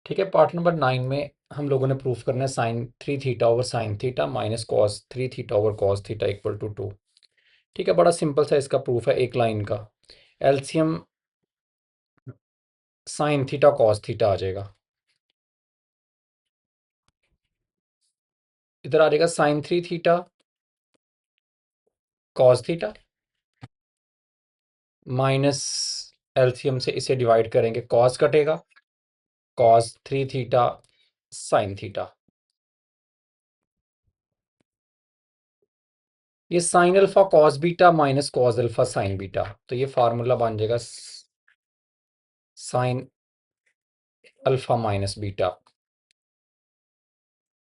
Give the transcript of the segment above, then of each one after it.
ठीक है, part number 9 में हम लोगों ने प्रूफ करना है sine 3 theta over sine theta minus cos 3 theta over cos theta equal to 2। ठीक है, बड़ा सिंपल सा इसका प्रूफ है, एक लाइन का। LCM sine theta cos theta आ जाएगा, इधर आ जाएगा sine 3 theta cos theta minus LCM से इसे डिवाइड करेंगे, कॉस कटेगा, कॉस 3 थीटा साइन थीटा। ये sine alpha cos beta minus cos alpha sine beta, तो ये फार्मूला बन जाएगा sine alpha minus beta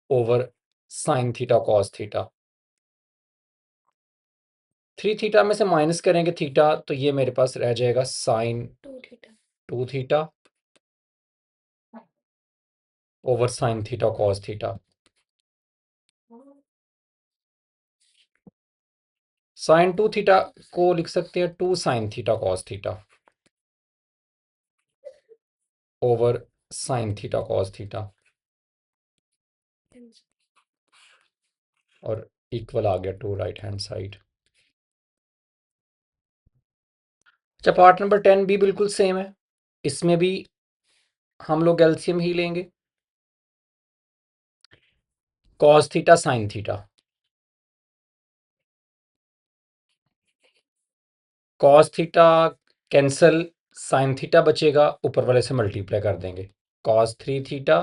over sine theta cos theta. 3 theta में से माइनस करेंगे थीटा, तो ये मेरे पास रह जाएगा sine 2 theta over sine theta cos theta. Sine 2 theta को लिख सकते हैं 2 sine theta cos theta over sine theta cos theta, और इक्वल आ गया टू राइट हैंड साइड। अच्छा, पार्ट नंबर 10 भी बिल्कुल सेम है, इसमें भी हम लोग एलसीएम ही लेंगे। Cos theta sine theta, cos theta cancel, sine theta बचेगा, ऊपर वाले से मल्टीप्लाई कर देंगे, cos 3 theta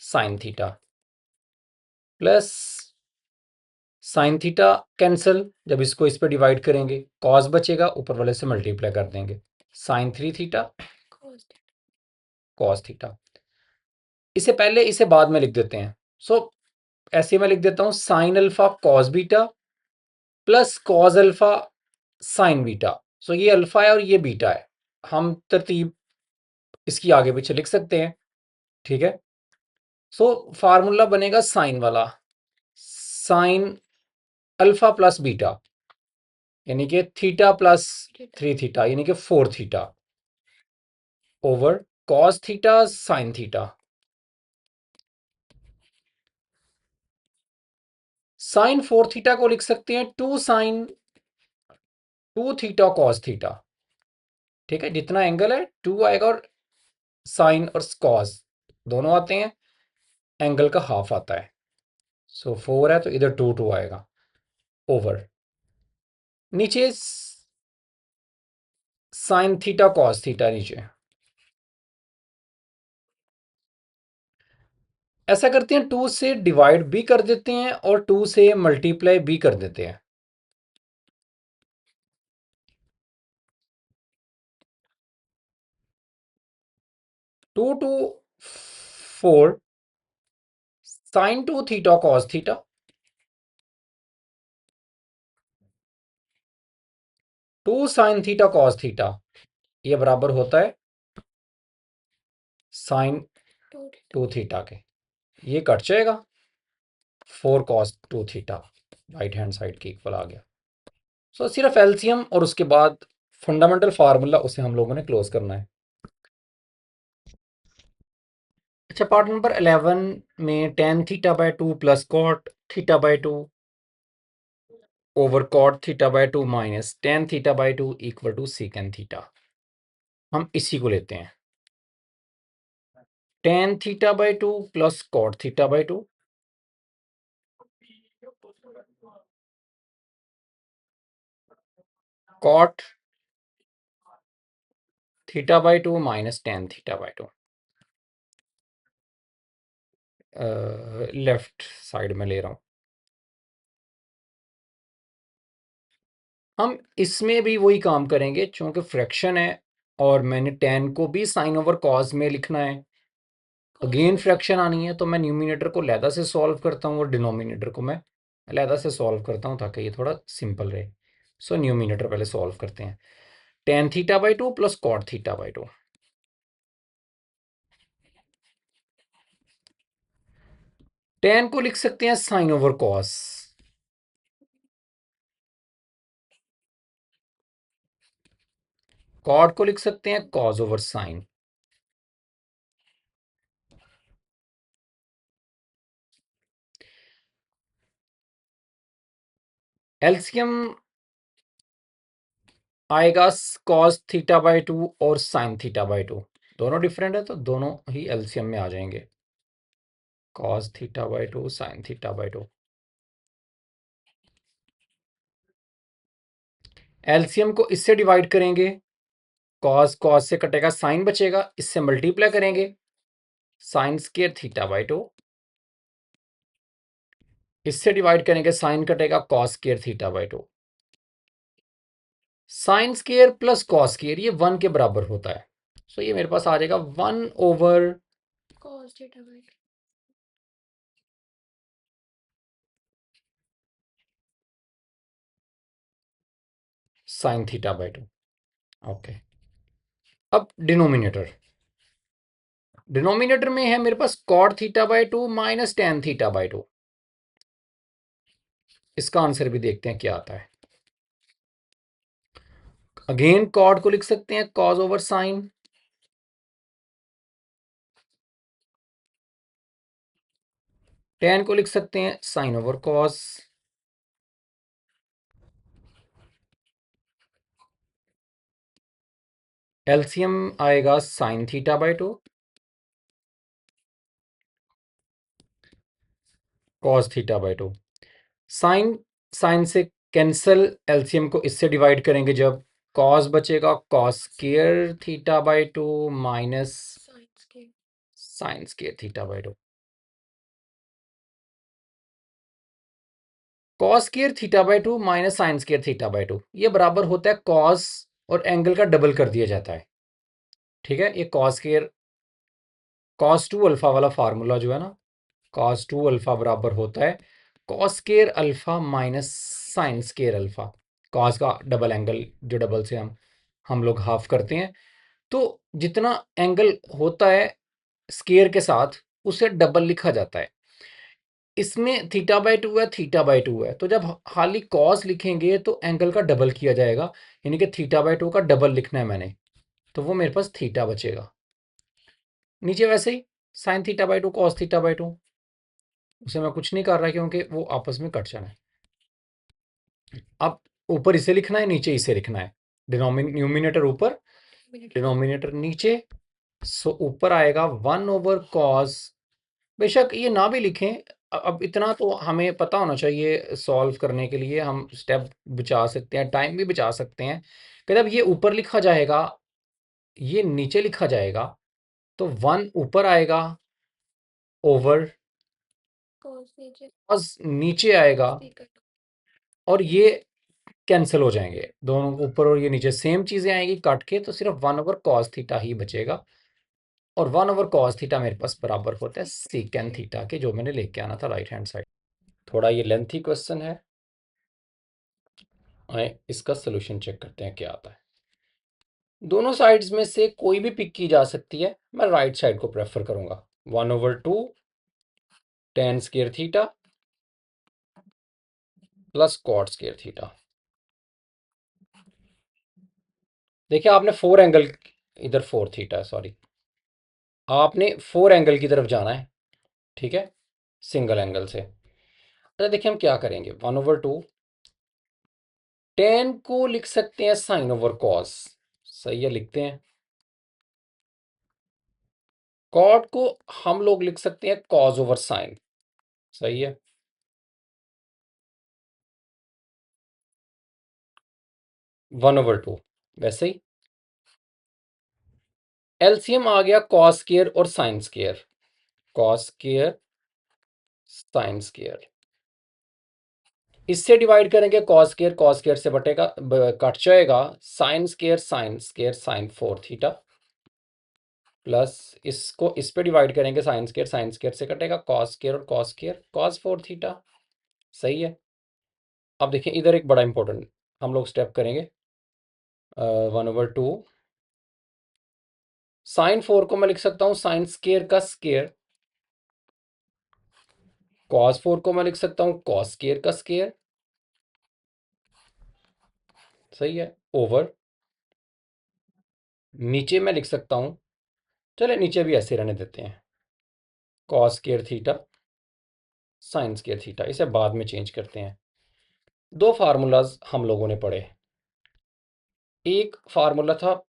sine theta plus sine theta cancel, जब इसको इस पर डिवाइड करेंगे कॉस बचेगा, ऊपर वाले से मल्टीप्लाई कर देंगे, साइन 3 थीटा कॉस थीटा। इसे पहले इसे बाद में लिख देते हैं। ऐसे मैं लिख देता हूं sign alpha cos beta plus cos alpha sine beta. ये अल्फा है और ये बीटा है, हम तरतीब इसकी आगे पीछे लिख सकते हैं। ठीक है, फार्मूला बनेगा साइन वाला, साइन अल्फा प्लस बीटा यानी कि थीटा प्लस 3 थीटा यानी कि 4 theta over cos theta sine theta. Sine 4 theta को लिख सकते हैं 2 साइन 2 थीटा कॉस थीटा। ठीक है, जितना एंगल है 2 आएगा, और साइन और कॉस दोनों आते हैं, एंगल का हाफ आता है। 4 है तो इधर 2 आएगा ओवर नीचे साइन थीटा कॉस थीटा नीचे। ऐसा करते हैं 2 से डिवाइड भी कर देते हैं और 2 से मल्टीप्लाई भी कर देते हैं। 2 to 4 sine 2 theta cos theta 2 sine theta cos theta, ये बराबर होता है साइन 2 थीटा के, ये कट जाएगा 4 cos 2 theta, right hand side की इक्वल आ गया। सिर्फ एलसीएम और उसके बाद फंडामेंटल फार्मूला उसे हम लोगों ने क्लोज करना है। अच्छा, पार्ट नंबर 11 में tan theta by 2 plus cot theta by 2 over cot theta by 2 minus tan theta by 2 equal to second theta, हम इसी को लेते हैं। Tan theta by 2 plus cot theta by 2 cot theta by 2 minus tan theta by 2, left side में ले रहा हूं। हम इसमें भी वही काम करेंगे, चूंकि फ्रैक्शन है और मैंने टेन को भी साइन ओवर कॉस में लिखना है, अगेन फ्रैक्शन आनी है, तो मैं न्यूमिनेटर को लैदा से सॉल्व करता हूँ और डिनोमिनेटर को मैं लैदा से सॉल्व करता हूँ ताकि ये थोड़ा सिंपल रहे। न्यूमिनेटर पहले सॉल्व करते हैं, tan theta by 2 plus cot theta by 2। Tan को लिख सकते हैं साइन ओवर कॉस, कॉट को लिख सकते हैं कॉस ओवर साइन। एलसीएम आएगा कॉस थीटा बाई 2 और साइन थीटा बाई 2, दोनों डिफरेंट है तो दोनों ही एलसीएम में आ जाएंगे, cos theta by 2 sine theta by 2। LCM को इससे डिवाइड करेंगे, कॉस कॉस से कटेगा, साइन बचेगा, इससे मल्टीप्लाई करेंगे, साइन स्क्वायर थीटा बाई 2, इससे डिवाइड करेंगे, साइन कटेगा, cos square theta by 2। Sine square plus cos square ये 1 के बराबर होता है, सो ये मेरे पास आ जाएगा 1 over cos theta by 2 sine theta by 2। Okay, अब डिनोमिनेटर में है मेरे पास cot theta by 2 minus tan theta by 2। इसका आंसर भी देखते हैं क्या आता है। अगेन कॉट को लिख सकते हैं कॉस ओवर साइन, टेन को लिख सकते हैं साइन ओवर कॉस, एलसीएम आएगा sine theta by 2 cos theta by 2। Sine sine से कैंसल, एलसीएम को इससे डिवाइड करेंगे जब, कॉस बचेगा, cos square theta by 2 minus sin square sine square theta by 2। Cos square theta by 2 minus sine square theta by 2 ये बराबर होता है कॉस और एंगल का डबल कर दिया जाता है। ठीक है, ये कॉस स्क्वायर कॉस 2 अल्फा वाला फार्मूला जो है ना, कॉस 2 अल्फा बराबर होता है cos square alpha minus sine square alpha, cos का डबल एंगल जो डबल से हम लोग हाफ करते हैं, तो जितना एंगल होता है स्क्वायर के साथ उसे डबल लिखा जाता है। इसमें थीटा बाई 2 है, थीटा बाई 2 है, तो जब खाली कॉस लिखेंगे तो एंगल का डबल किया जाएगा, यानी कि थीटा बाई 2 का डबल लिखना है मैंने, तो वो मेरे पास थीटा बचेगा। नीचे वैसे ही sine theta by 2 cos theta by 2, उसे मैं कुछ नहीं कर रहा क्योंकि वो आपस में कट जाना है। अब ऊपर इसे लिखना है, नीचे इसे लिखना है, न्यूमिनेटर ऊपर denominator डिनोमिनेटर नीचे, सो ऊपर आएगा 1 ओवर कॉस, बेशक ये ना भी लिखें, अब इतना तो हमें पता होना चाहिए, सॉल्व करने के लिए हम स्टेप बचा सकते हैं, टाइम भी बचा सकते हैं कि जब ये ऊपर लिखा जाएगा ये नीचे लिखा जाएगा तो 1 ऊपर आएगा ओवर cos नीचे कॉस नीचे आएगा, theta और ये कैंसिल हो जाएंगे दोनों, ऊपर और ये नीचे सेम चीजें आएंगी काट के, तो सिर्फ 1 ओवर कॉस थीटा ही बचेगा, और 1 ओवर कॉस थीटा मेरे पास बराबर होता है सीकेन थीटा के, जो मैंने लेके आना था राइट हैंड साइड। थोड़ा ये लेंथी क्वेश्चन है, आए इसका सोल्यूशन चेक करते हैं क्या आता है। दोनों साइड्स में से कोई भी पिक की जा सकती है, मैं राइट साइड को प्रेफर करूंगा। 1 over 2 tan square theta plus cot square theta. देखिए आपने 4 एंगल, इधर 4 थीटा, सॉरी, आपने 4 एंगल की तरफ जाना है, ठीक है, सिंगल एंगल से। अरे देखिए हम क्या करेंगे, 1 ओवर 2 टेन को लिख सकते हैं साइन ओवर कॉस, सही है, लिखते हैं। कॉट को हम लोग लिख सकते हैं कॉस ओवर साइन, सही है। 1 ओवर 2 वैसे ही, एलसीएम आ गया कॉस स्क्वायर और sine square, cos square sine square, इससे डिवाइड करेंगे कॉस स्क्वायर से बटेगा कट जाएगा, sine square sine 4 theta, plus इसको इस पे डिवाइड करेंगे साइन स्क्वायर से कटेगा कॉस स्क्वायर और कॉस स्क्वायर कॉस 4 थीटा, सही है। अब देखिए इधर एक बड़ा इंपॉर्टेंट हम लोग स्टेप करेंगे, 1 ओवर 2 साइन 4 को मैं लिख सकता हूँ साइन स्क्वायर का स्क्वायर, कॉस 4 को मैं लिख सकता हूँ कॉस स्क्वायर का स्क्वायर, सही है, ओवर नीचे मैं लिख सकता हूँ, चले नीचे भी ऐसे रहने देते हैं, cos square theta sine square theta, इसे बाद में चेंज करते हैं। दो फार्मूलाज हम लोगों ने पढ़े। एक फार्मूला था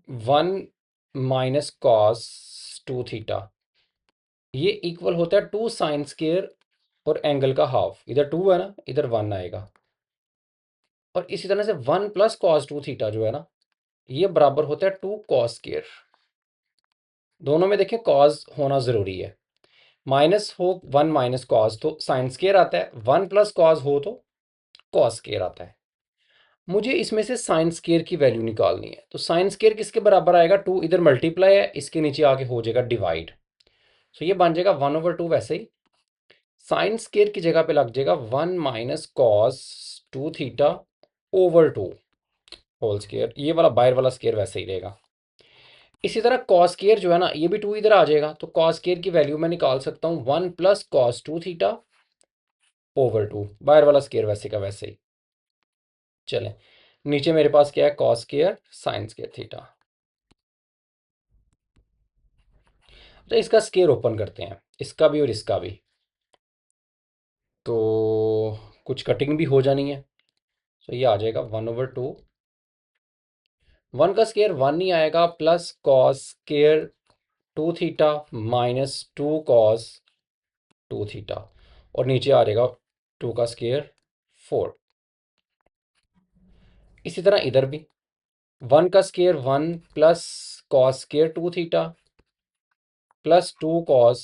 1 - cos 2 थीटा, ये इक्वल होता है 2 sin² और एंगल का हाफ। इधर 2 है ना, इधर 1 आएगा। और इसी तरह से 1 + cos 2 थीटा जो है ना, ये बराबर होता है 2 cos²। दोनों में देखें कॉस होना ज़रूरी है। माइनस हो 1 - cos तो sin² आता है, 1 + cos हो तो cos² आता है। मुझे इसमें से sin² की वैल्यू निकालनी है। तो sin² किसके बराबर आएगा? 2 इधर मल्टीप्लाई है, इसके नीचे आके हो जाएगा डिवाइड। सो ये बन जाएगा 1/2 वैसे ही। sin² की जगह पे लग जाएगा 1 - cos 2 थीटा/2 होल स्केयर। ये वाला बाहर वाला स्केयर वैसे ही रहेगा। इसी तरह cos² जो है ना, ये भी 2 इधर आ जाएगा। तो cos² की वैल्यू मैं निकाल सकता हूँ 1 + cos 2 थीटा/2। बाहर वाला स्केयर वैसे का वैसे ही। चलें, नीचे मेरे पास क्या है? cos² sin² theta. तो इसका स्केयर ओपन करते हैं, इसका भी और इसका भी। तो कुछ कटिंग भी हो जानी है। तो ये आ जाएगा 1/2। 1 का स्केयर 1 नहीं आएगा, +cos²2 थीटा -2 cos 2 थीटा। और नीचे आ जाएगा 2 का स्केयर 4। इसी तरह इधर भी 1 का square 1 +cos²2 theta +2 cos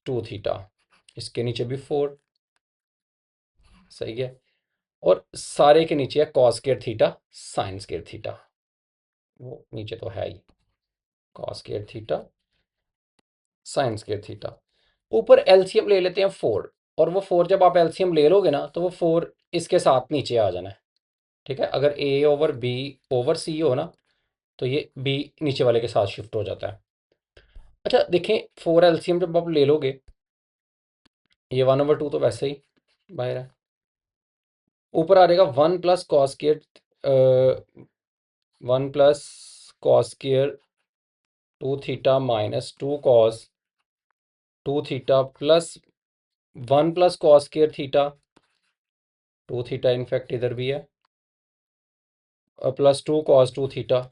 2 theta. इसके नीचे भी 4। सही है। और सारे के नीचे है cos² थीटा sin² थीटा। वो नीचे तो है ही, cos² थीटा sin² थीटा। ऊपर एलसीएम ले लेते हैं 4। और वो 4 जब आप एलसीएम ले लोगे ना, तो वो 4 इसके साथ नीचे आ जाना है। ठीक है, अगर A/B/C हो ना, तो ये B नीचे वाले के साथ शिफ्ट हो जाता है। अच्छा देखें, 4 एलसीएम जब आप ले लोगे, ये 1/2 तो वैसे ही बाहर है। ऊपर आ जाएगा 1 + cos²2 theta -2 cos 2 theta +1 + cos²थीटा 2 theta. In fact इधर भी है, +2 cos 2 थीटा।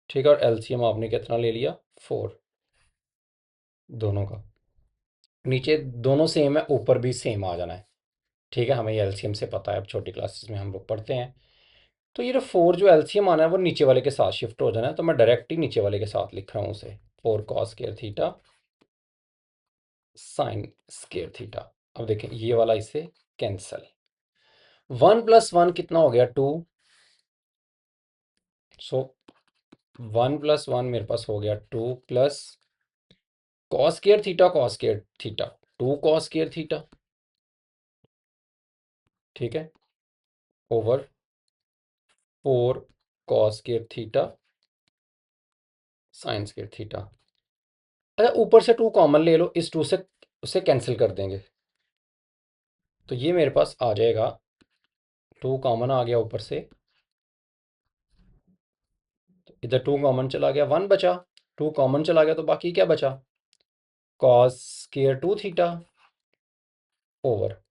ठीक है, और एलसीएम आपने कितना ले लिया? 4 दोनों का। नीचे दोनों सेम है, ऊपर भी सेम आ जाना है। ठीक है, हमें ये एलसीएम से पता है, अब छोटी क्लासेस में हम लोग पढ़ते हैं। तो ये जो 4 जो एलसीएम आना है वो नीचे वाले के साथ शिफ्ट हो जाना है। तो मैं डायरेक्ट ही नीचे वाले के साथ लिख रहा हूँ उसे, 4 cos² थीटा sin² थीटा। अब देखें ये वाला इससे कैंसल। 1 + 1 कितना हो गया? 2। सो 1 + 1 मेरे पास हो गया 2 प्लस cos²थीटा 2 cos²थीटा। ठीक है, ओवर 4 cos²थीटा sin²थीटा। अच्छा, ऊपर से 2 कॉमन ले लो, इस 2 से उसे कैंसिल कर देंगे। तो ये मेरे पास आ जाएगा, 2 कॉमन आ गया ऊपर से, इधर 2 कॉमन चला गया, 1 बचा। 2 कॉमन चला गया तो बाकी क्या बचा? cos²2 थीटा ओवर,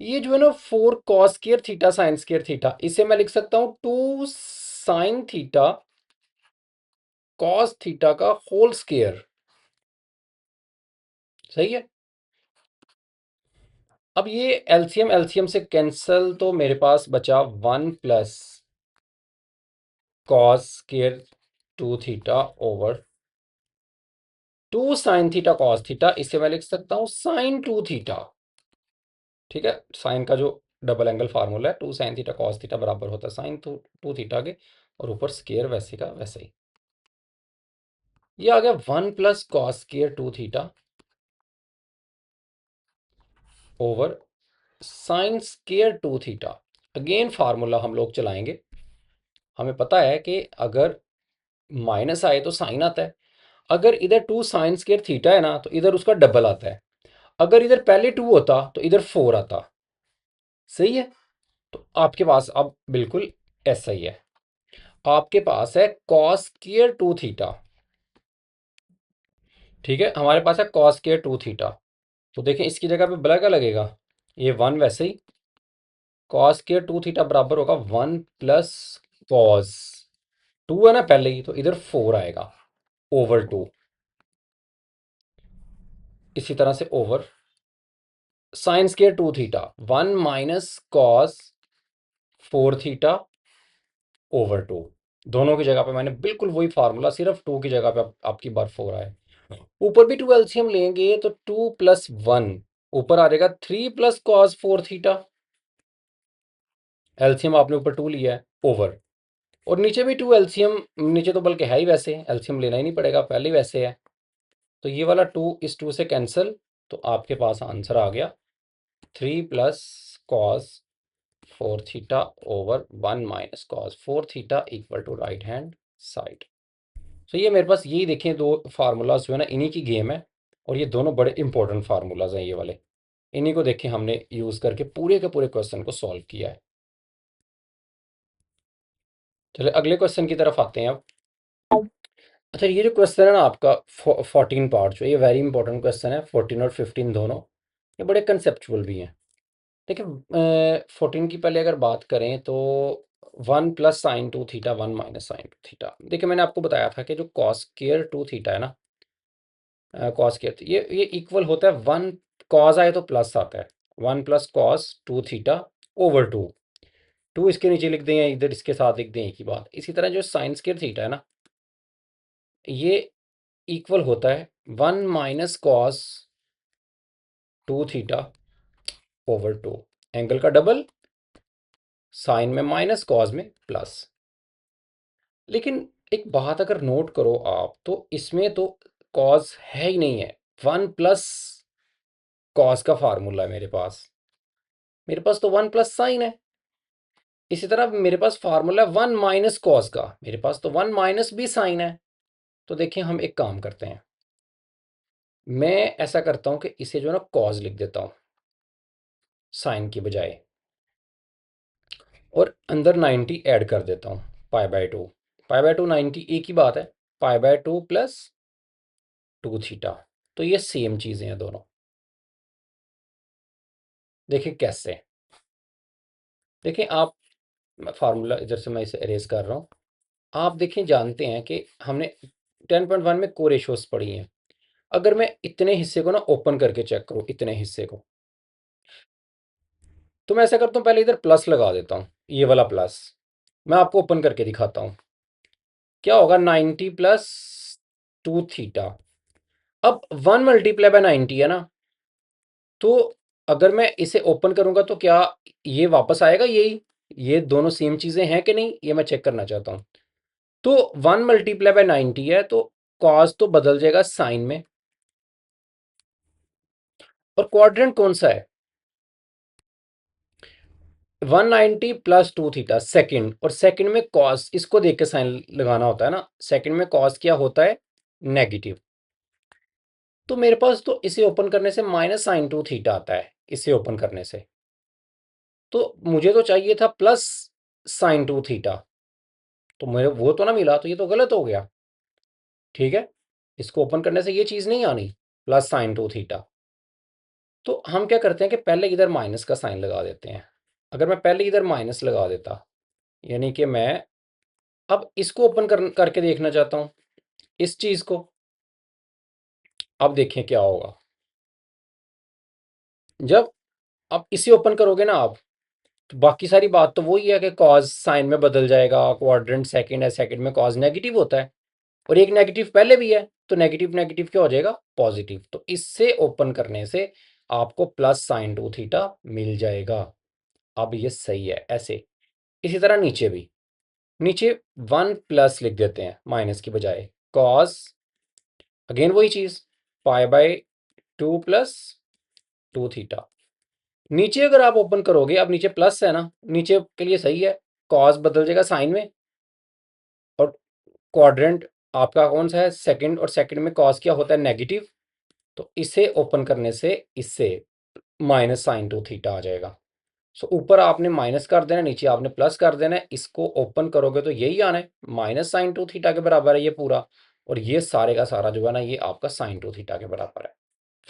ये जो है ना 4 cos² थीटा sin²थीटा, इसे मैं लिख सकता हूँ 2 sin थीटा cos थीटा का होल स्केयर। सही है। अब ये एलसीएम एलसीएम से कैंसल, तो मेरे पास बचा 1 + cos²2 theta over 2 sin theta cos theta. इसे मैं लिख सकता हूँ sin 2 थीटा। ठीक है, साइन का जो डबल एंगल फार्मूला है, 2 sin थीटा cos थीटा बराबर होता है sin 2 थीटा के। और ऊपर स्केयर वैसे का वैसे ही। ये आ गया 1 + cos²2 theta over sin²2 theta. Again formula हम लोग चलाएंगे। हमें पता है कि अगर माइनस आए तो साइन आता है। अगर इधर 2 sin² थीटा है ना, तो इधर उसका डबल आता है। अगर इधर पहले 2 होता तो इधर 4 आता। सही है। तो आपके पास अब बिल्कुल ऐसा ही है। आपके पास है cos²2 थीटा। ठीक है, हमारे पास है cos² 2 थीटा। तो देखें इसकी जगह पे बड़ा क्या लगेगा, ये 1 वैसे ही, कॉस स्क्वायर 2 थीटा बराबर होगा 1 प्लस कॉस 2 है ना पहले ही, तो इधर 4 आएगा ओवर 2। इसी तरह से over sine square 2 theta 1 minus cos 4 theta over 2। दोनों की जगह पे मैंने बिल्कुल वही फार्मूला, सिर्फ 2 की जगह पे आपकी बार 4 आए। ऊपर भी 2 एलसीएम लेंगे तो 2 प्लस 1 ऊपर आ जाएगा 3 प्लस कॉस 4 थीटा। एलसीएम आपने ऊपर 2 लिया है ओवर, और नीचे भी 2 एलसीएम, नीचे तो बल्कि है ही, वैसे एलसीएम लेना ही नहीं पड़ेगा, पहले ही वैसे है। तो ये वाला 2 इस 2 से कैंसिल, तो आपके पास आंसर आ गया 3 plus cos 4 theta over 1 minus cos 4 theta equal to right hand side. तो ये मेरे पास यही देखें दो फार्मूलाज जो है ना, इन्हीं की गेम है, और ये दोनों बड़े इंपॉर्टेंट फार्मूलाज हैं ये वाले। इन्हीं को देखें हमने यूज़ करके पूरे के पूरे क्वेश्चन को सॉल्व किया है। चलिए अगले क्वेश्चन की तरफ आते हैं अब। अच्छा, ये जो क्वेश्चन है ना आपका 14 पार्ट जो, ये वेरी इंपॉर्टेंट क्वेश्चन है, 14 और 15 दोनों। ये बड़े कंसेप्चुअल भी हैं। देखिए 14 की पहले अगर बात करें तो 1 plus sine 2 theta 1 minus sine 2 theta. देखिए मैंने आपको बताया था कि जो कॉस स्क्वायर 2 थीटा है ना, कॉस स्क्वायर ये इक्वल होता है 1, कॉस आए तो प्लस आता है, 1 प्लस कॉस 2 थीटा ओवर 2। 2 इसके नीचे लिख दें या इधर इसके साथ लिख दें, एक ही बात। इसी तरह जो साइन स्क्वायर थीटा है ना, ये इक्वल होता है 1 minus cos 2 theta over 2। Angle का डबल, साइन में माइनस कॉस में प्लस। लेकिन एक बात अगर नोट करो आप, तो इसमें तो कॉस है ही नहीं है, 1 प्लस कॉस का फार्मूला है मेरे पास तो 1 प्लस साइन है। इसी तरह मेरे पास फार्मूला है 1 माइनस कॉस का, मेरे पास तो 1 माइनस भी साइन है। तो देखिए हम एक काम करते हैं, मैं ऐसा करता हूं कि इसे जो है ना कॉस लिख देता हूं साइन की बजाय, और अंदर 90 ऐड कर देता हूँ, पाई बाय टू 90 एक ही बात है, पाई बाय 2 प्लस 2 थीटा। तो ये सेम चीज़ें हैं दोनों। देखिए कैसे, देखिए आप, फार्मूला इधर से मैं इसे अरेज कर रहा हूँ। आप देखें जानते हैं कि हमने 10.1 में को रेशोस पढ़ी हैं। अगर मैं इतने हिस्से को ना ओपन करके चेक करूँ, इतने हिस्से को, तो मैं ऐसा करता हूँ, पहले इधर प्लस लगा देता हूँ, ये वाला प्लस। मैं आपको ओपन करके दिखाता हूँ क्या होगा, 90 प्लस 2 थीटा। अब 1 मल्टीप्लाई बाय 90 है ना, तो अगर मैं इसे ओपन करूंगा तो क्या ये वापस आएगा यही, ये दोनों सेम चीजें हैं कि नहीं, ये मैं चेक करना चाहता हूँ। तो 1 मल्टीप्लाई बाय 90 है, तो कॉस तो बदल जाएगा साइन में, और क्वाड्रेंट कौन सा है, 190 प्लस 2 थीटा सेकंड, और सेकंड में कॉस, इसको देख के साइन लगाना होता है ना, सेकंड में कॉस क्या होता है, नेगेटिव। तो मेरे पास तो इसे ओपन करने से माइनस साइन 2 थीटा आता है, इसे ओपन करने से। तो मुझे तो चाहिए था प्लस साइन 2 थीटा, तो मेरे वो तो ना मिला, तो ये तो गलत हो गया। ठीक है, इसको ओपन करने से ये चीज़ नहीं आनी, प्लस साइन 2 थीटा। तो हम क्या करते हैं कि पहले इधर माइनस का साइन लगा देते हैं। अगर मैं पहले इधर माइनस लगा देता, यानी कि मैं अब इसको ओपन करके देखना चाहता हूँ, इस चीज़ को। अब देखें क्या होगा, जब आप इसे ओपन करोगे ना आप, तो बाकी सारी बात तो वही है कि कॉज साइन में बदल जाएगा, क्वाड्रेंट सेकंड है, सेकंड में कॉज नेगेटिव होता है, और एक नेगेटिव पहले भी है, तो नेगेटिव नेगेटिव क्या हो जाएगा, पॉजिटिव। तो इससे ओपन करने से आपको प्लस साइन 2 थीटा मिल जाएगा। अब ये सही है ऐसे। इसी तरह नीचे भी, नीचे 1 प्लस लिख देते हैं माइनस की बजाय, कॉस, अगेन वही चीज, पाई बाय 2 प्लस 2 थीटा। नीचे अगर आप ओपन करोगे, अब नीचे प्लस है ना, नीचे के लिए सही है, कॉस बदल जाएगा साइन में, और क्वाड्रेंट आपका कौन सा है, सेकंड, और सेकंड में कॉस क्या होता है, नेगेटिव। तो इसे ओपन करने से इससे माइनस साइन 2 थीटा आ जाएगा। सो ऊपर आपने माइनस कर देना, नीचे आपने प्लस कर देना है, इसको ओपन करोगे तो यही आना है, माइनस साइन 2 थीटा के बराबर है ये पूरा, और ये सारे का सारा जो है ना, ये आपका साइन 2 थीटा के बराबर है।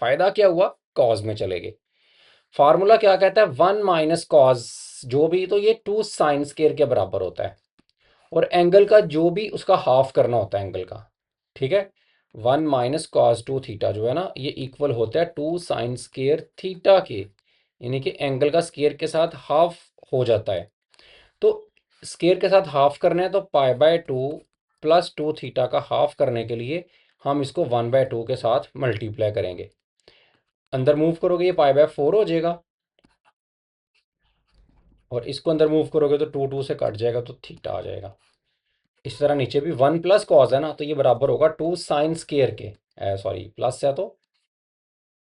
फायदा क्या हुआ, कॉज में चले गए। फार्मूला क्या कहता है, 1 - कॉज जो भी, तो ये 2 साइन स्केयर के बराबर होता है, और एंगल का जो भी उसका हाफ करना होता है एंगल का। ठीक है, 1 - cos 2 थीटा जो है ना, ये इक्वल होता है 2 साइन स्केयर थीटा के, यानी कि एंगल का स्केयर के साथ हाफ हो जाता है। तो स्केयर के साथ हाफ करना है, तो π/2 प्लस 2 थीटा का हाफ करने के लिए हम इसको 1/2 के साथ मल्टीप्लाई करेंगे। अंदर मूव करोगे ये π/4 हो जाएगा, और इसको अंदर मूव करोगे तो 2 से कट जाएगा, तो थीटा आ जाएगा। इस तरह नीचे भी 1 + कॉज है ना, तो ये बराबर होगा 2 साइन स्केयर के, सॉरी प्लस है तो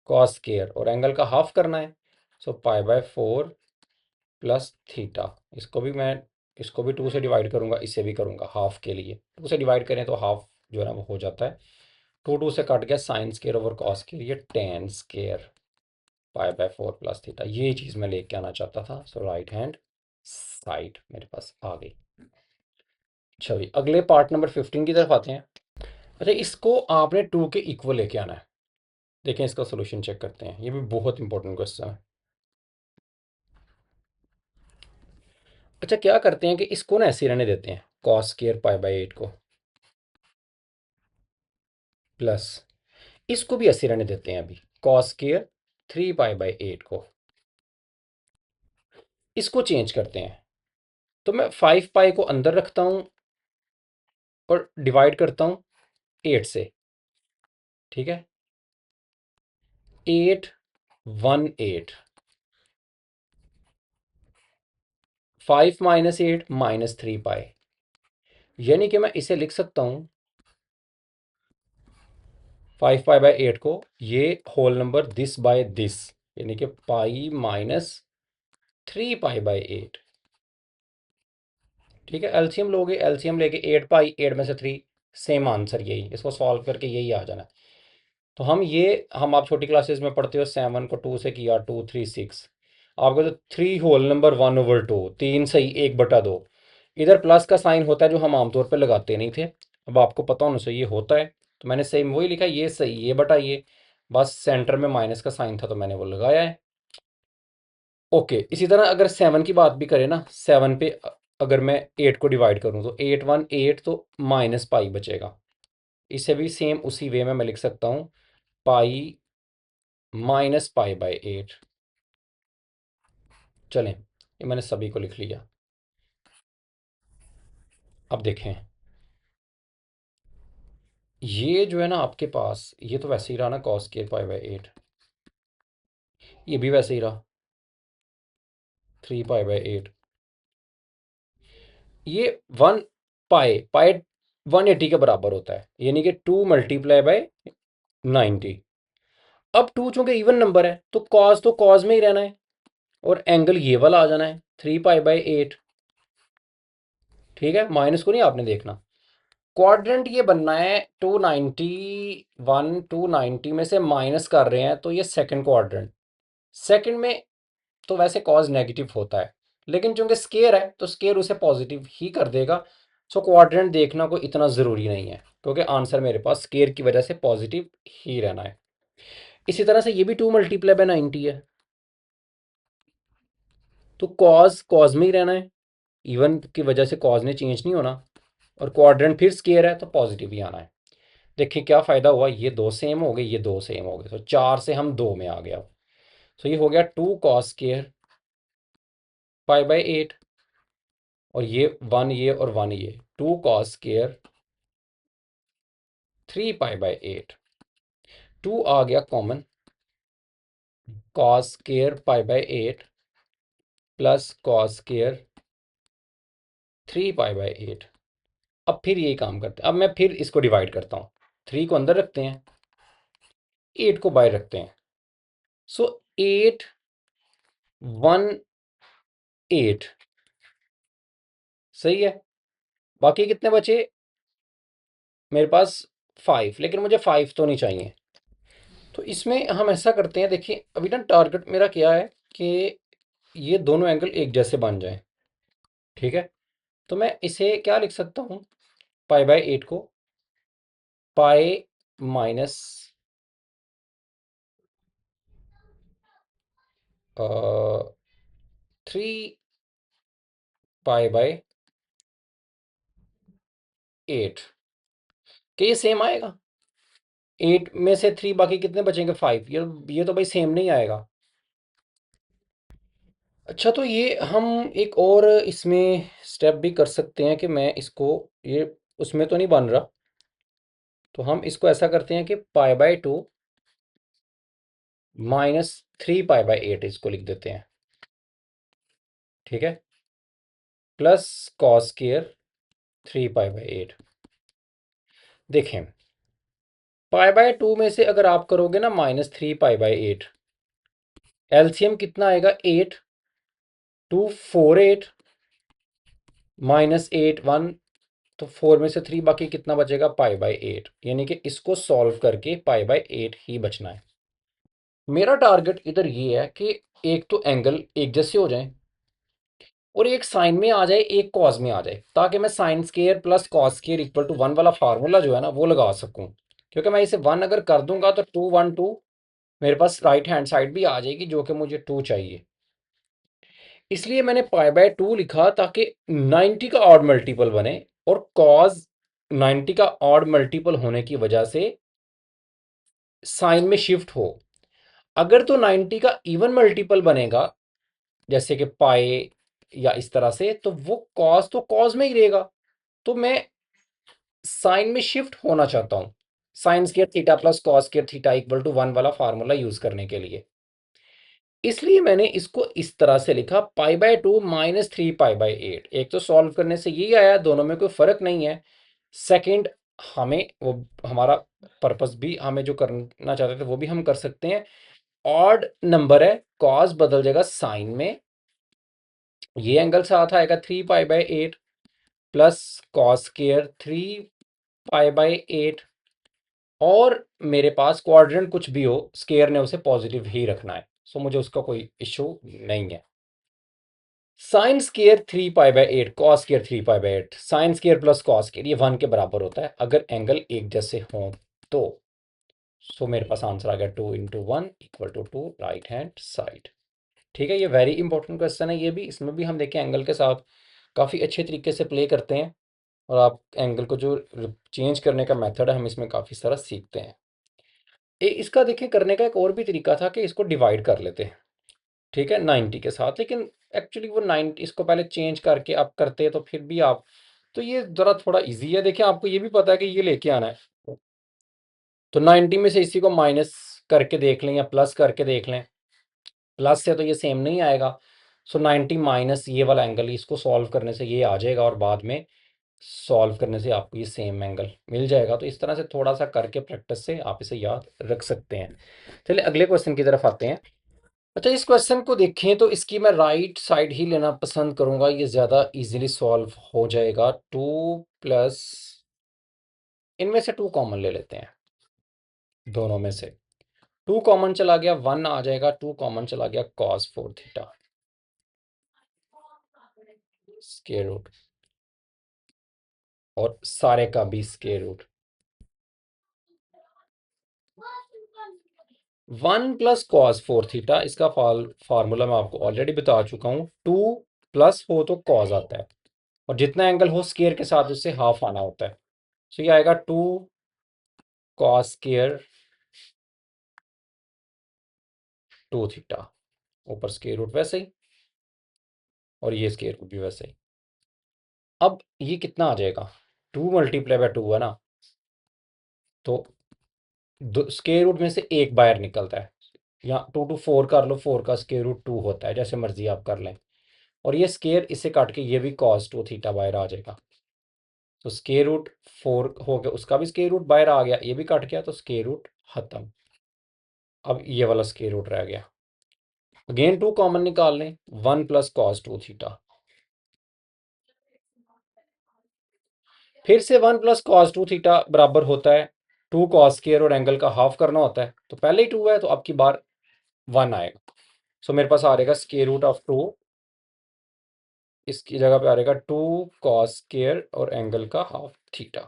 कॉस स्केयर, और एंगल का हाफ करना है, सो π/4 प्लस थीटा। इसको भी 2 से डिवाइड करूंगा, इसे भी करूंगा हाफ के लिए, 2 से डिवाइड करें तो हाफ जो है ना वो हो जाता है। 2 से कट गया sine square over cos square, ये टेन स्केयर π/4 प्लस थीटा, ये चीज़ मैं लेके आना चाहता था। सो राइट हैंड साइड मेरे पास आ गई। चलिए अगले पार्ट नंबर 15 की तरफ आते हैं। अच्छा, इसको आपने 2 के इक्वल लेके आना है। देखें इसका सोल्यूशन चेक करते हैं, ये भी बहुत इंपॉर्टेंट क्वेश्चन है। अच्छा, क्या करते हैं कि इसको ना ऐसे ही रहने देते हैं, कॉस स्केयर π/8 को, प्लस इसको भी ऐसे रहने देते हैं अभी, कॉस स्केयर 3π/8 को। इसको चेंज करते हैं, तो मैं 5π को अंदर रखता हूँ और डिवाइड करता हूँ 8 से। ठीक है, 8 1 8, 5 - 8 - 3π, यानी कि मैं इसे लिख सकता हूँ 5π/8 को, ये whole number this by this, यानी कि π - 3π/8। ठीक है, एलसीएम लोगे, एलसीएम लेके 8π, 8 में से 3, सेम आंसर यही, इसको सॉल्व करके यही आ जाना है। तो हम आप छोटी क्लासेस में पढ़ते हो, 7 को 2 से किया, 2 3 6, आपको तो 3 होल नंबर 1/2, 3 सही 1/2। इधर प्लस का साइन होता है जो हम आमतौर पर लगाते नहीं थे, अब आपको पता होना चाहिए होता है, तो मैंने सेम वही लिखा, ये सही ये बटा ये, बस सेंटर में माइनस का साइन था तो मैंने वो लगाया है। ओके, इसी तरह अगर 7 की बात भी करें ना, 7 पे अगर मैं 8 को डिवाइड करूं तो 8 1 8, तो -π बचेगा। इसे भी सेम उसी वे में मैं लिख सकता हूँ, पाई -π/8। चलें, ये मैंने सभी को लिख लिया। अब देखें, ये जो है ना आपके पास, ये तो वैसे ही रहा ना कॉस स्क्वायर π/8, ये भी वैसे ही रहा 3π/8, ये 1 पाई 180 के बराबर होता है, यानी कि 2 × 90। अब 2 चूंकि इवन नंबर है तो कॉज में ही रहना है, और एंगल ये वाला आ जाना है 3π/8। ठीक है, माइनस को नहीं आपने देखना। क्वाड्रेंट ये बनना है 291, 290 में से माइनस कर रहे हैं, तो ये सेकंड क्वाड्रेंट। सेकंड में तो वैसे कॉज नेगेटिव होता है, लेकिन चूंकि स्केयर है तो स्केयर उसे पॉजिटिव ही कर देगा। सो क्वाड्रेंट देखना कोई इतना ज़रूरी नहीं है, क्योंकि आंसर मेरे पास स्केयर की वजह से पॉजिटिव ही रहना है। इसी तरह से ये भी 2 × 90 है, तो कॉज कॉज में ही रहना है, इवन की वजह से कॉज ने चेंज नहीं होना, और क्वाड्रेंट फिर स्केयर है तो पॉजिटिव ही आना है। देखिए क्या फ़ायदा हुआ, ये दो सेम हो गए, ये दो सेम हो गए, तो 4 से हम 2 में आ गया। तो ये हो गया 2 cos स्केयर π/8, और ये 1 ये और 1 ये, 2 cos स्केयर 3π/8। 2 आ गया common, cos square π/8 plus cos square 3π/8। अब फिर यही काम करते हैं, अब मैं फिर इसको डिवाइड करता हूँ, 3 को अंदर रखते हैं, 8 को बाहर रखते हैं। सो 8 1 8 सही है। बाकी कितने बचे मेरे पास, 5, लेकिन मुझे 5 तो नहीं चाहिए। तो इसमें हम ऐसा करते हैं, देखिए अभी ना टारगेट मेरा क्या है कि ये दोनों एंगल एक जैसे बन जाएं। ठीक है, तो मैं इसे क्या लिख सकता हूँ, π/8 को pi minus three pi by 8। क्या ये सेम आएगा? 8 में से 3 बाकी कितने बचेंगे? 5। ये तो भाई सेम नहीं आएगा। अच्छा, तो ये हम एक और इसमें स्टेप भी कर सकते हैं कि मैं इसको, ये उसमें तो नहीं बन रहा, तो हम इसको ऐसा करते हैं कि पाई बाय 2 -3 पाई बाय 8 इसको लिख देते हैं। ठीक है, plus cos square 3 pi by 8। देखें, पाई बाय 2 में से अगर आप करोगे ना -3 पाई बाय 8, एलसीएम कितना आएगा? 8, 2 4 8 -8 1, तो 4 में से 3 बाकी कितना बचेगा? Pi by 8। यानी कि इसको सॉल्व करके पाई बाय 8 ही बचना है। मेरा टारगेट इधर ये है कि एक तो एंगल एक जैसे हो जाए और एक साइन में आ जाए, एक कॉस में आ जाए, ताकि मैं sine square plus cos square equal to 1 वाला फार्मूला जो है ना वो लगा सकूं। क्योंकि मैं इसे 1 अगर कर दूंगा तो 2 1 2 मेरे पास राइट हैंड साइड भी आ जाएगी, जो कि मुझे 2 चाहिए। इसलिए मैंने पाई बाय 2 लिखा ताकि 90 का ऑड मल्टीपल बने, और कॉज 90 का ऑड मल्टीपल होने की वजह से साइन में शिफ्ट हो। अगर तो 90 का इवन मल्टीपल बनेगा, जैसे कि पाई या इस तरह से, तो वो कॉस तो कॉस में ही रहेगा। तो मैं साइन में शिफ्ट होना चाहता हूं, sine square theta plus cos square theta equal to 1 वाला फार्मूला यूज करने के लिए। इसलिए मैंने इसको इस तरह से लिखा, पाई बाय 2 -3 पाई बाय 8। एक तो सॉल्व करने से यही आया, दोनों में कोई फर्क नहीं है। सेकंड, हमें वो हमारा पर्पस भी, हमें जो करना चाहते थे वो भी हम कर सकते हैं। ऑड नंबर है, कॉस बदल जाएगा साइन में, ये एंगल साथ आएगा 3 pi by 8 plus cos square 3 pi by 8। और मेरे पास क्वाड्रेंट कुछ भी हो, स्केयर ने उसे पॉजिटिव ही रखना है, सो मुझे उसका कोई इशू नहीं है। Sine square 3 pi by 8 cos square 3 pi by 8, sign square plus cos square ये 1 के बराबर होता है अगर एंगल एक जैसे हों तो। सो मेरे पास आंसर आ गया 2 × 1 = 2 राइट हैंड साइड। ठीक है, ये वेरी इंपॉर्टेंट क्वेश्चन है। ये भी, इसमें भी हम देखें एंगल के साथ काफ़ी अच्छे तरीके से प्ले करते हैं, और आप एंगल को जो चेंज करने का मेथड है हम इसमें काफ़ी सारा सीखते हैं। इसका देखिए करने का एक और भी तरीका था कि इसको डिवाइड कर लेते हैं, ठीक है, 90 के साथ। लेकिन एक्चुअली वो 90 इसको पहले चेंज करके आप करते तो फिर भी आप, तो ये ज़रा थोड़ा इजी है। देखिए, आपको ये भी पता है कि ये लेके आना है, तो 90 में से इसी को माइनस करके देख लें या प्लस करके देख लें। प्लस से तो ये सेम नहीं आएगा, सो 90 माइनस ये वाला एंगल, इसको सॉल्व करने से ये आ जाएगा, और बाद में सॉल्व करने से आपको ये सेम एंगल मिल जाएगा। तो इस तरह से थोड़ा सा करके प्रैक्टिस से आप इसे याद रख सकते हैं। चलिए अगले क्वेश्चन की तरफ आते हैं। अच्छा, इस क्वेश्चन को देखें तो इसकी मैं राइट साइड ही लेना पसंद करूंगा, ये ज़्यादा इजीली सॉल्व हो जाएगा। 2 प्लस, इनमें से 2 कॉमन ले लेते हैं, दोनों में से 2 कॉमन चला गया, 1 आ जाएगा, 2 कॉमन चला गया, कॉस 4 थीटा स्क्वायर रूट, और सारे का भी square root. 1 plus cos 4 theta, इसका फार्मूला मैं आपको ऑलरेडी बता चुका हूँ। 2 प्लस हो तो कॉस आता है, और जितना एंगल हो स्क्वायर के साथ उससे हाफ आना होता है। तो ये आएगा 2 कॉस स्क्वायर 2 थीटा, ऊपर स्क्वायर रूट वैसे ही, और ये स्क्वायर रूट भी वैसे ही। अब ये कितना आ जाएगा? 2 × 2 है ना, तो स्क्वायर रूट में से एक बाहर निकलता है, या 2 to 4 कर लो, 4 का स्क्वायर रूट 2 होता है, जैसे मर्जी आप कर लें। और ये स्क्वायर इसे काट के ये भी कॉस 2 थीटा बाहर आ जाएगा। तो स्क्वायर रूट 4 हो गया, उसका भी स्क्वायर रूट बाहर आ गया, ये भी कट गया, तो स्क्वायर रूट खत्म। अब ये वाला स्क्वायर रूट रह गया, अगेन 2 कॉमन निकाल लें, 1 प्लस कॉस 2 थीटा, फिर से 1 प्लस कॉस 2 थीटा बराबर होता है 2 कॉस स्क्वायर, और एंगल का हाफ करना होता है, तो पहले ही 2 है तो अब की बार 1 आएगा। सो मेरे पास आ रहेगा स्क्वायर रूट ऑफ 2, इसकी जगह पे आ रहेगा 2 कॉस स्क्वायर और एंगल का हाफ थीटा।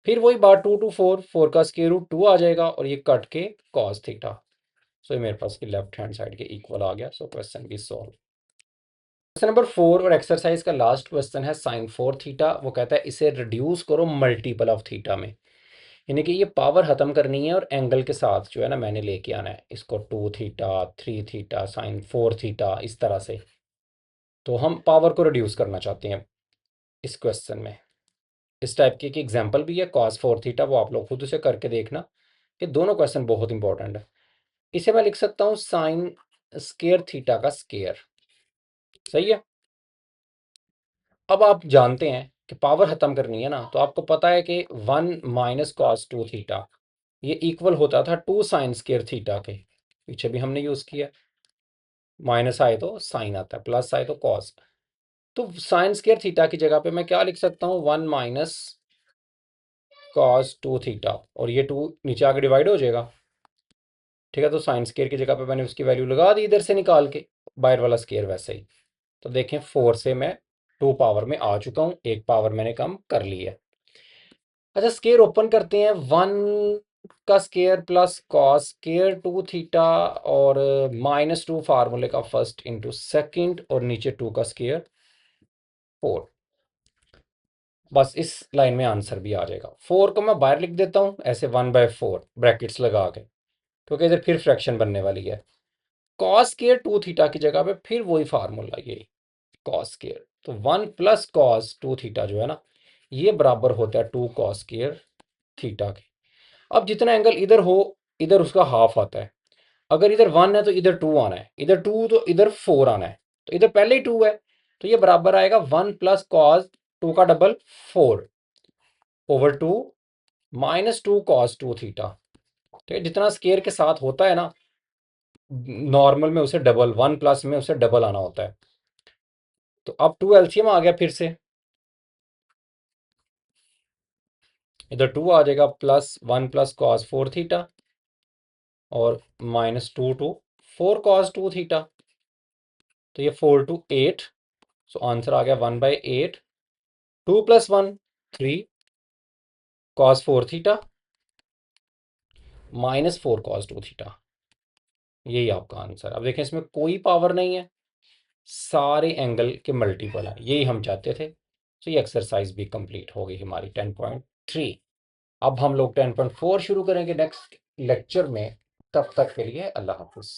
फिर वही बात, 2 to 4, 4 का स्क्वायर रूट 2 आ जाएगा, और ये कट के कॉस थीटा। सो ये मेरे पास की लेफ्ट हैंड साइड के इक्वल आ गया। सो क्वेश्चन भी सॉल्व। क्वेश्चन नंबर 4 और एक्सरसाइज का लास्ट क्वेश्चन है साइन 4 थीटा। वो कहता है इसे रिड्यूस करो मल्टीपल ऑफ थीटा में, यानी कि ये पावर खत्म करनी है और एंगल के साथ जो है ना मैंने लेके आना है इसको 2 थीटा 3 थीटा साइन 4 थीटा इस तरह से। तो हम पावर को रिड्यूस करना चाहते हैं इस क्वेश्चन में। इस टाइप की एक एग्जाम्पल भी है कॉस 4 थीटा, वो आप लोग खुद से करके देखना। ये दोनों क्वेश्चन बहुत इंपॉर्टेंट है। इसे मैं लिख सकता हूँ साइन स्केयर थीटा का स्केयर। सही है। अब आप जानते हैं कि पावर खत्म करनी है ना, तो आपको पता है कि 1 माइनस कॉस 2 थीटा ये इक्वल होता था 2 साइन स्केयर थीटा के। पीछे भी हमने यूज किया, माइनस आए तो साइन आता है, प्लस आए तो कॉस। तो साइन स्केयर थीटा की जगह पे मैं क्या लिख सकता हूँ 1 माइनस कॉस 2 थीटा, और ये 2 नीचे आके डिवाइड हो जाएगा। ठीक है, तो साइन स्केयर की जगह पे मैंने उसकी वैल्यू लगा दी इधर से निकाल के, बाहर वाला स्केयर वैसे ही। तो देखें 4 से मैं 2 पावर में आ चुका हूँ, एक पावर मैंने कम कर ली है। अच्छा, स्केयर ओपन करते हैं। 1 का square plus cos square 2 theta और -2 फार्मूले का फर्स्ट इंटू सेकंड और नीचे 2 का स्केयर 4। बस इस लाइन में आंसर भी आ जाएगा। 4 को मैं बाहर लिख देता हूँ ऐसे 1/4 ब्रैकेट्स लगा के, क्योंकि इधर फिर फ्रैक्शन बनने वाली है। कॉस स्केयर 2 थीटा की जगह पे फिर वही फार्मूला, यही कॉस स्केयर। तो 1 प्लस कॉस 2 थीटा जो है ना, ये बराबर होता है 2 कॉस स्केयर थीटा के। अब जितना एंगल इधर हो इधर उसका हाफ आता है। अगर इधर 1 है तो इधर 2 आना है, इधर 2 तो इधर 4 आना है। तो इधर पहले ही 2 है, तो ये बराबर आएगा 1 प्लस कॉस 2 का double 4 over 2 minus 2 cos 2 theta. ठीक है, जितना स्केयर के साथ होता है ना नॉर्मल में उसे डबल, 1 प्लस में उसे डबल आना होता है। तो अब 2 एलसीएम आ गया फिर से, इधर 2 आ जाएगा प्लस 1 प्लस कॉस 4 थीटा और -2 टू 4 कॉस 2 थीटा। तो ये 4 टू 8, सो आंसर आ गया 1/8। 2 plus 1 3 cos 4 theta -4 cos 2 theta, यही आपका आंसर। अब देखें इसमें कोई पावर नहीं है, सारे एंगल के मल्टीपल है, यही हम चाहते थे। तो ये एक्सरसाइज भी कंप्लीट हो गई हमारी 10.3। अब हम लोग 10.4 शुरू करेंगे नेक्स्ट लेक्चर में। तब तक के लिए अल्लाह हाफिज।